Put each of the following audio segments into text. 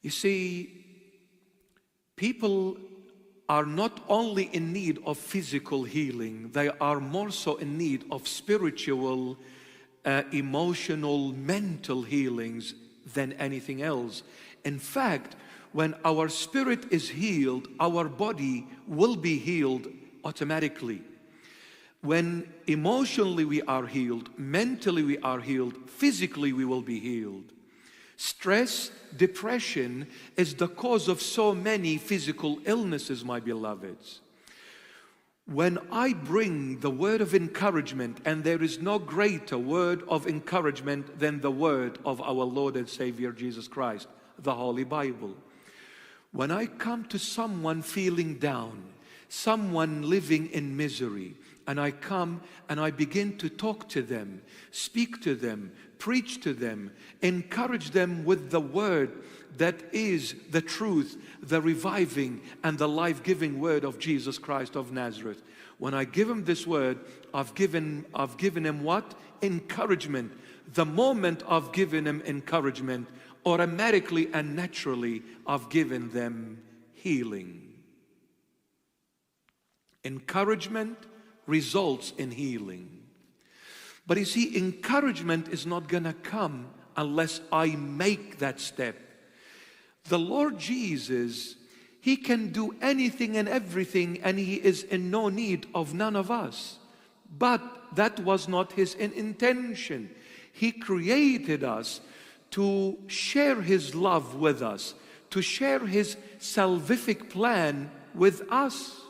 You see, people are not only in need of physical healing, they are more so in need of spiritual, emotional, mental healings than anything else. In fact, when our spirit is healed, our body will be healed automatically. When emotionally we are healed, mentally we are healed, physically we will be healed. Stress, depression is the cause of so many physical illnesses, my beloveds. When I bring the word of encouragement, and there is no greater word of encouragement than the word of our Lord and Savior Jesus Christ, the Holy Bible. When I come to someone feeling down, someone living in misery, and I come and I begin to talk to them, speak to them, preach to them, encourage them with the word that is the truth, the reviving and the life-giving word of Jesus Christ of Nazareth. When I give him this word, I've given him what? Encouragement. The moment I've given him encouragement, automatically and naturally I've given them healing. Encouragement results in healing. But you see, encouragement is not going to come unless I make that step. The Lord Jesus, He can do anything and everything, and He is in no need of none of us. But that was not His intention. He created us to share His love with us, to share His salvific plan with us.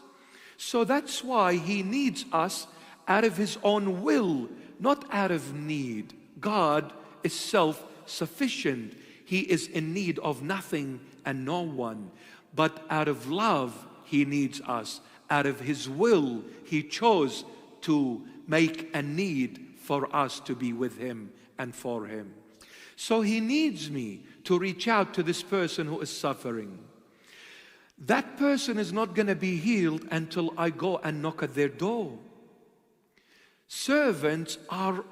So that's why He needs us out of His own will, not out of need. God is self-sufficient. He is in need of nothing and no one. But out of love, He needs us. Out of His will, He chose to make a need for us to be with Him and for Him. So He needs me to reach out to this person who is suffering. That person is not going to be healed until I go and knock at their door. Servants are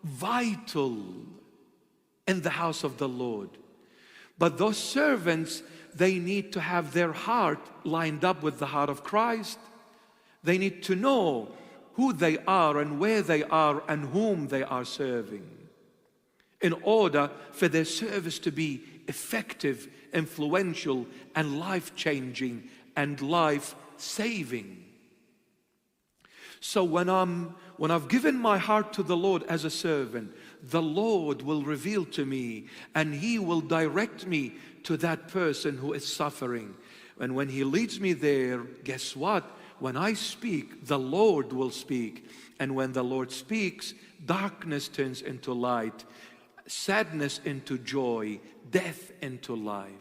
vital in the house of the Lord. But those servants, they need to have their heart lined up with the heart of Christ. They need to know who they are and where they are and whom they are serving, in order for their service to be effective, influential, and life-changing and life-saving. So when I've given my heart to the Lord as a servant, the Lord will reveal to me and He will direct me to that person who is suffering. And when He leads me there, guess what? When I speak, the Lord will speak. And when the Lord speaks, darkness turns into light, sadness into joy, death into life.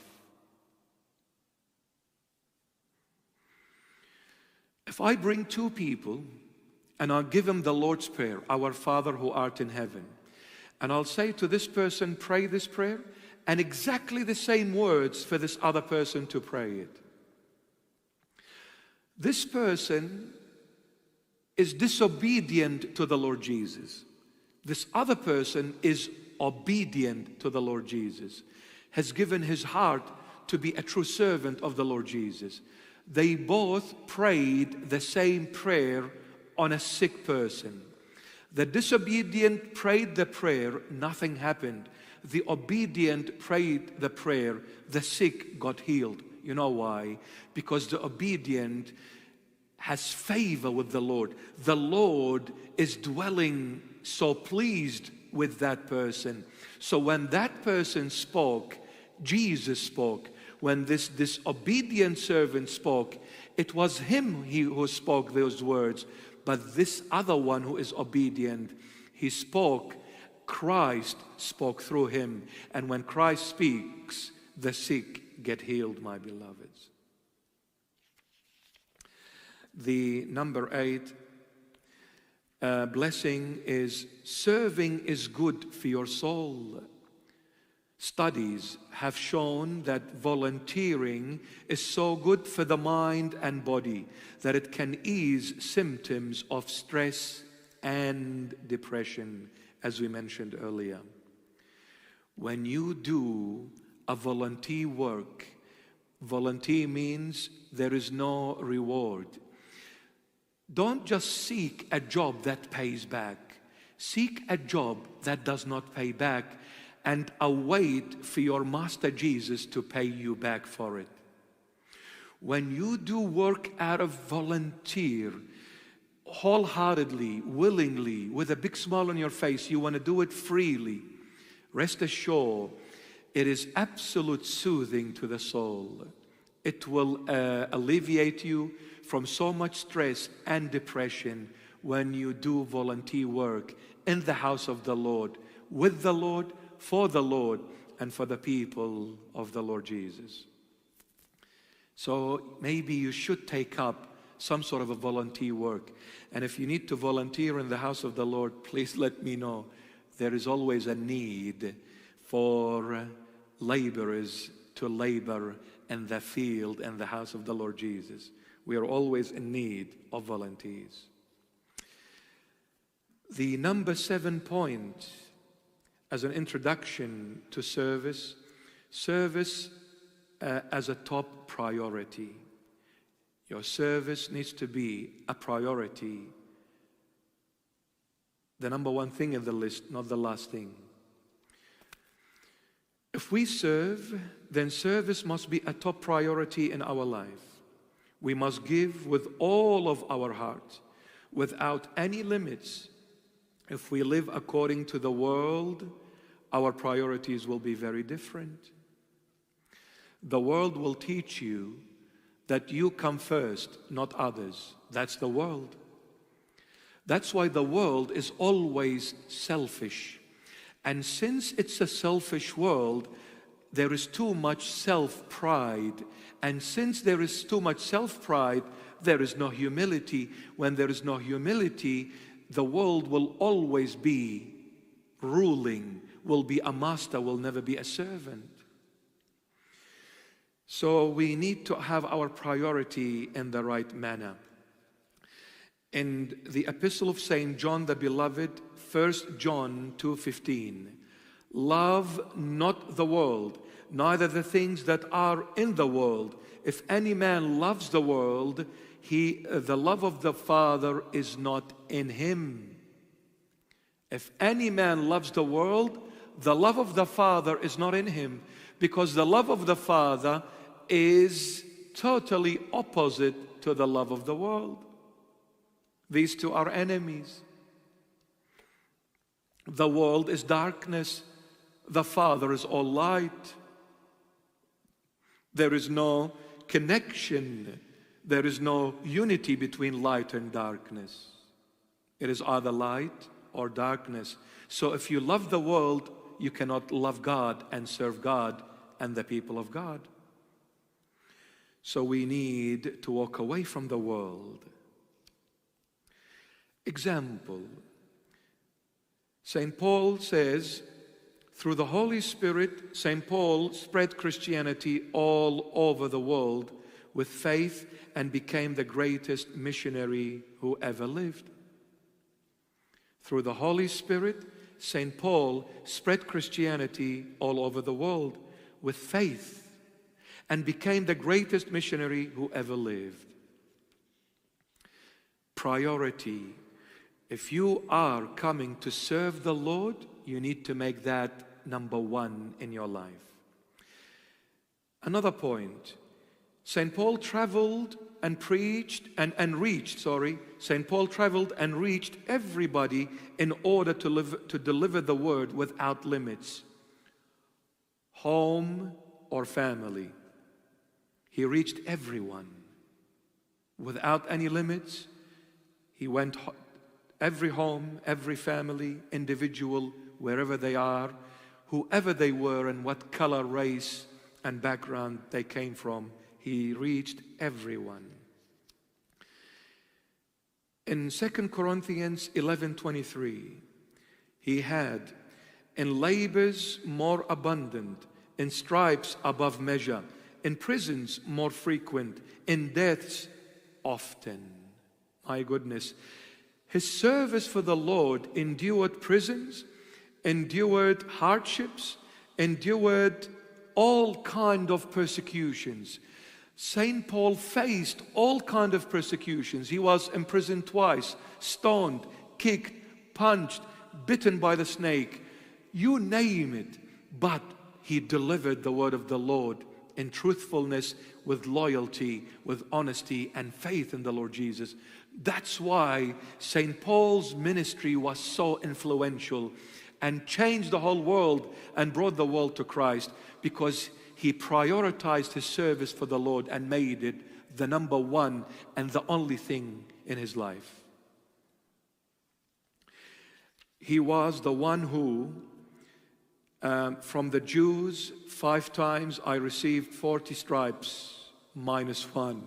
If I bring two people and I'll give them the Lord's Prayer, Our Father who art in heaven, and I'll say to this person, pray this prayer, and exactly the same words for this other person to pray it. This person is disobedient to the Lord Jesus. This other person is obedient to the Lord Jesus, has given his heart to be a true servant of the Lord Jesus. They both prayed the same prayer on a sick person. The disobedient prayed the prayer, nothing happened. The obedient prayed the prayer, the sick got healed. You know why? Because the obedient has favor with the Lord. The Lord is dwelling so pleased with that person. So when that person spoke, Jesus spoke. When this disobedient servant spoke, it was him who spoke those words. But this other one who is obedient, he spoke. Christ spoke through him. And when Christ speaks, the sick get healed, my beloveds. The number 8 blessing is serving is good for your soul. Studies have shown that volunteering is so good for the mind and body that it can ease symptoms of stress and depression, as we mentioned earlier. When you do a volunteer work. Volunteer means there is no reward. Don't just seek a job that pays back. Seek a job that does not pay back and await for your Master Jesus to pay you back for it. When you do work out of volunteer, wholeheartedly, willingly, with a big smile on your face, you want to do it freely, rest assured, it is absolute soothing to the soul. It will alleviate you from so much stress and depression when you do volunteer work in the house of the Lord, with the Lord, for the Lord, and for the people of the Lord Jesus. So maybe you should take up some sort of a volunteer work. And if you need to volunteer in the house of the Lord, please let me know. There is always a need for laborers to labor in the field and the house of the Lord Jesus. We are always in need of volunteers. The number 7 point, as an introduction to service, as a top priority. Your service needs to be a priority. The number 1 thing in the list, not the last thing. If we serve, then service must be a top priority in our life. We must give with all of our heart, without any limits. If we live according to the world, our priorities will be very different. The world will teach you that you come first, not others. That's the world. That's why the world is always selfish. And since it's a selfish world, there is too much self-pride. And since there is too much self-pride, there is no humility. When there is no humility, the world will always be ruling, will be a master, will never be a servant. So we need to have our priority in the right manner. In the Epistle of St. John the Beloved, 1 John 2:15, love not the world, neither the things that are in the world. If any man loves the world, the love of the Father is not in him. If any man loves the world, the love of the Father is not in him, because the love of the Father is totally opposite to the love of the world. These two are enemies. The world is darkness. The Father is all light. There is no connection. There is no unity between light and darkness. It is either light or darkness. So if you love the world, you cannot love God and serve God and the people of God. So we need to walk away from the world. Example, St. Paul says, through the Holy Spirit, St. Paul spread Christianity all over the world with faith and became the greatest missionary who ever lived. Through the Holy Spirit, St. Paul spread Christianity all over the world with faith and became the greatest missionary who ever lived. Priority. If you are coming to serve the Lord, you need to make that number 1 in your life. Another point. St. Paul traveled and preached St. Paul traveled and reached everybody in order to deliver the word without limits. Home or family. He reached everyone without any limits. He went every home, every family, individual, wherever they are, whoever they were and what color, race, and background they came from. He reached everyone. In 2 Corinthians 11:23, he had, in labors more abundant, in stripes above measure, in prisons more frequent, in deaths often. My goodness. His service for the Lord endured prisons, endured hardships, endured all kind of persecutions. Saint Paul faced all kind of persecutions. He was imprisoned twice, stoned, kicked, punched, bitten by the snake, you name it. But he delivered the word of the Lord in truthfulness, with loyalty, with honesty, and faith in the Lord Jesus. That's why St. Paul's ministry was so influential and changed the whole world and brought the world to Christ, because he prioritized his service for the Lord and made it the number one and the only thing in his life. He was the one who, from the Jews, 5 times I received 40 stripes minus 1.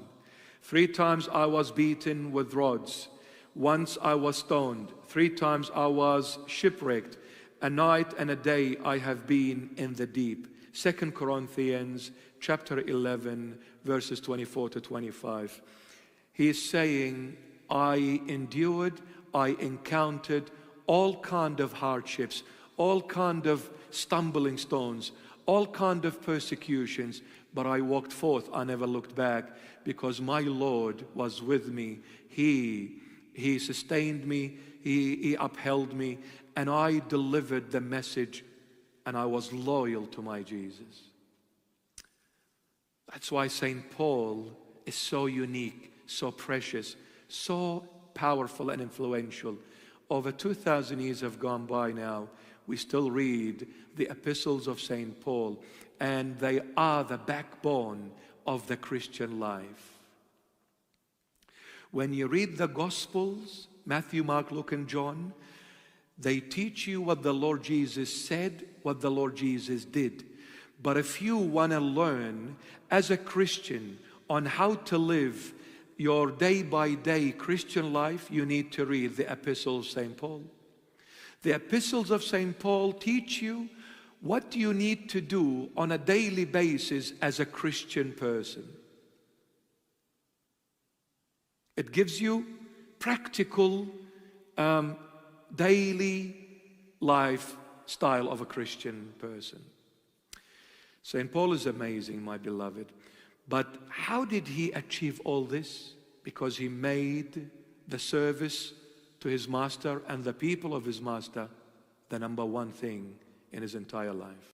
3 times I was beaten with rods. Once I was stoned. 3 times I was shipwrecked. A night and a day I have been in the deep. 2 Corinthians chapter 11, verses 24 to 25. He is saying, I endured, I encountered all kind of hardships, all kind of stumbling stones, all kind of persecutions, but I walked forth, I never looked back, because my Lord was with me. He sustained me, He upheld me, and I delivered the message, and I was loyal to my Jesus. That's why St. Paul is so unique, so precious, so powerful and influential. Over 2,000 years have gone by now. We still read the epistles of St. Paul, and they are the backbone of the Christian life. When you read the Gospels, Matthew, Mark, Luke, and John, they teach you what the Lord Jesus said, what the Lord Jesus did. But if you want to learn as a Christian on how to live your day-by-day Christian life, you need to read the epistles of St. Paul. The epistles of St. Paul teach you what you need to do on a daily basis as a Christian person. It gives you practical daily lifestyle of a Christian person. St. Paul is amazing, my beloved. But how did he achieve all this? Because he made the service to his master and the people of his master the number one thing in his entire life.